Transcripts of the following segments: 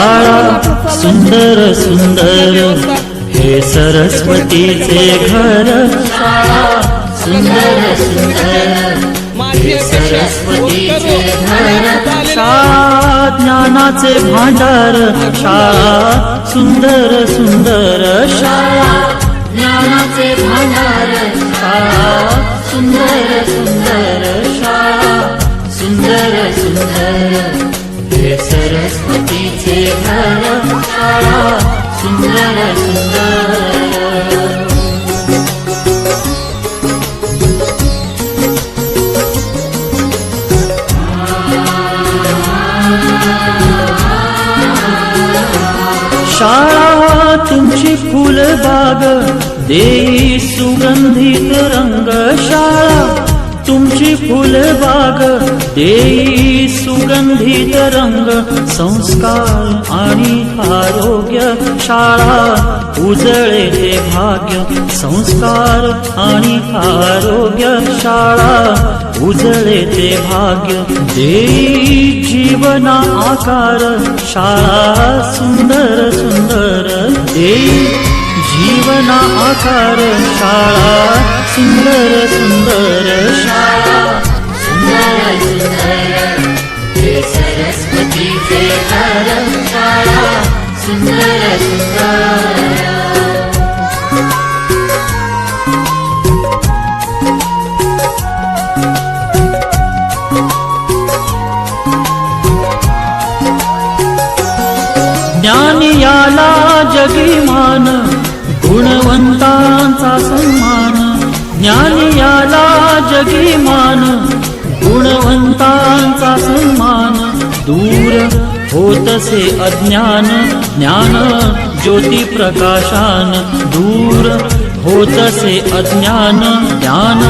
शाळा सुंदर सुंदर हे सरस्वतीचे घर शाळा सुंदर सुंदर हे सरस्वतीचे घर शाळा ज्ञानाचे भांडार शाळा सुंदर सुंदर शाळा ज्ञानाचे भांडार शाळा सुंदर सुंदर शाळा सुंदर सुंदर हे सरस्वतीचे घर शाळा सुंदर सुंदर शाळा तुमची फुलबाग देई सुगंधित रंग शाळा तुमची फुलबाग देई सुगंधित रंग संस्कार आणि आरोग्य शाळा उजळे ते भाग्य संस्कार आणि आरोग्य शाळा उजळे ते भाग्य देई जीवना आकार शाळा सुंदर सुंदर देई जीवना आकार शाळा सुंदर सुंदर शाळा सुंदर सुंदर हे सरस्वतीचे घर शाळा सुंदर सुंदर ज्ञान याला जगीमान गुणवंतांचा सन्मान ज्ञान याला जगीमान गुणवंतांचा सन्मान दूर होतसे अज्ञान ज्ञान ज्योती प्रकाशान दूर होतसे अज्ञान ज्ञान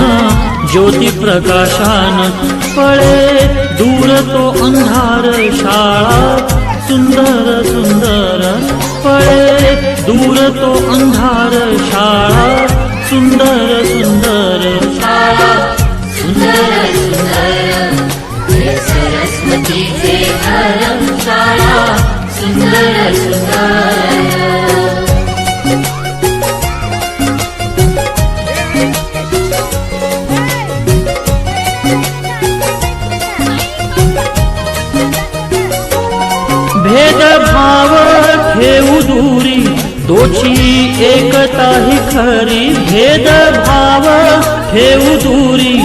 ज्योती प्रकाशान पळे दूर तो अंधार शाळा सुंदर सुंदर पळे दूर तो अंधार शाळा सुंदर सुंदर शाळा सुंदर सुंदर हे सरस्वतीचे घर शाळा सुंदर सुंदर भेदभाव ठेवू दूरी दोची एकता ही खरी भेदभाव ठेवू दूरी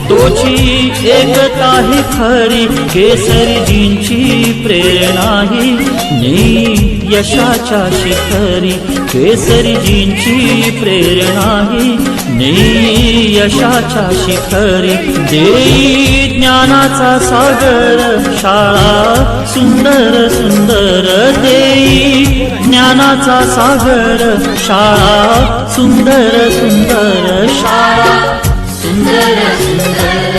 तोची एकता ही खरी केसरीजींची प्रेरणा ही नेई यशाच्या शिखरी केसरीजींची प्रेरणा ही नेई यशाच्या शिखरी देई ज्ञानाचा सागर शाळा सुंदर सुंदर देई ज्ञानाचा सागर शाळा सुंदर सुंदर शाळा सुंदर सुंदर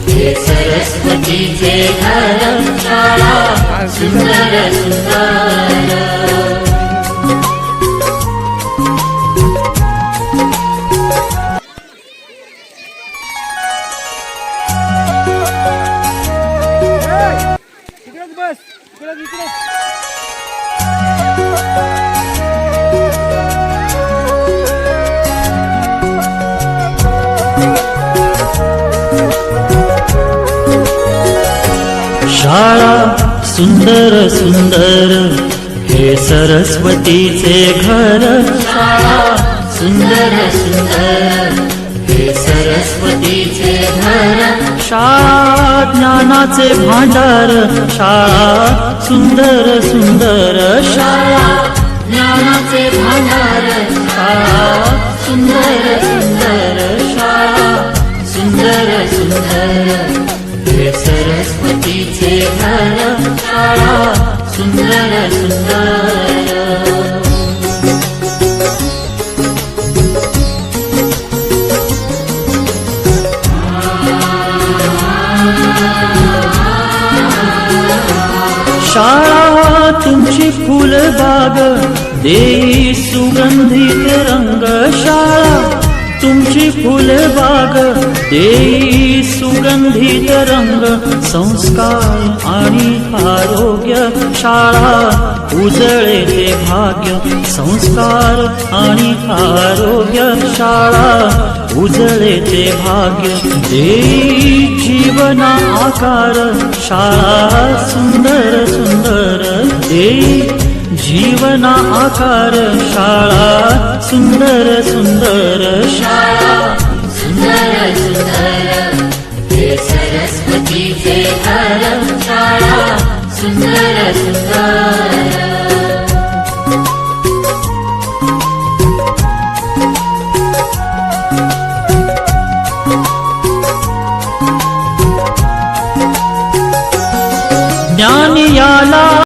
हे सरस्वतीचे घर शाळा सुंदर सुंदर शाळा सुंदर सुंदर हे सरस्वतीचे घर शाळा सुंदर सुंदर हे सरस्वतीचे घर शाळा ज्ञानाचे भांडार शाळा सुंदर सुंदर शाळा ज्ञानाचे भांडार शाळा सुंदर सुंदर शाळा सुंदर सुंदर हे सरस्वतीचे घर शाळा सुंदर सुंदर शाळा तुमची फुलबाग देई सुगंधित रंग शाळा तुमची फुलबाग देई सुगंधित रंग, संस्कार आणि आरोग्य शाळा उजळे ते भाग्य, संस्कार आणि आरोग्य शाळा उजळे ते भाग्य, देई जीवना आकार शाळा सुंदर सुंदर, देई जीवना आकार शाळा सुंदर सुंदर शाळा सुंदर सुंदर हे सरस्वतीचे घर शाळा सुंदर सुंदर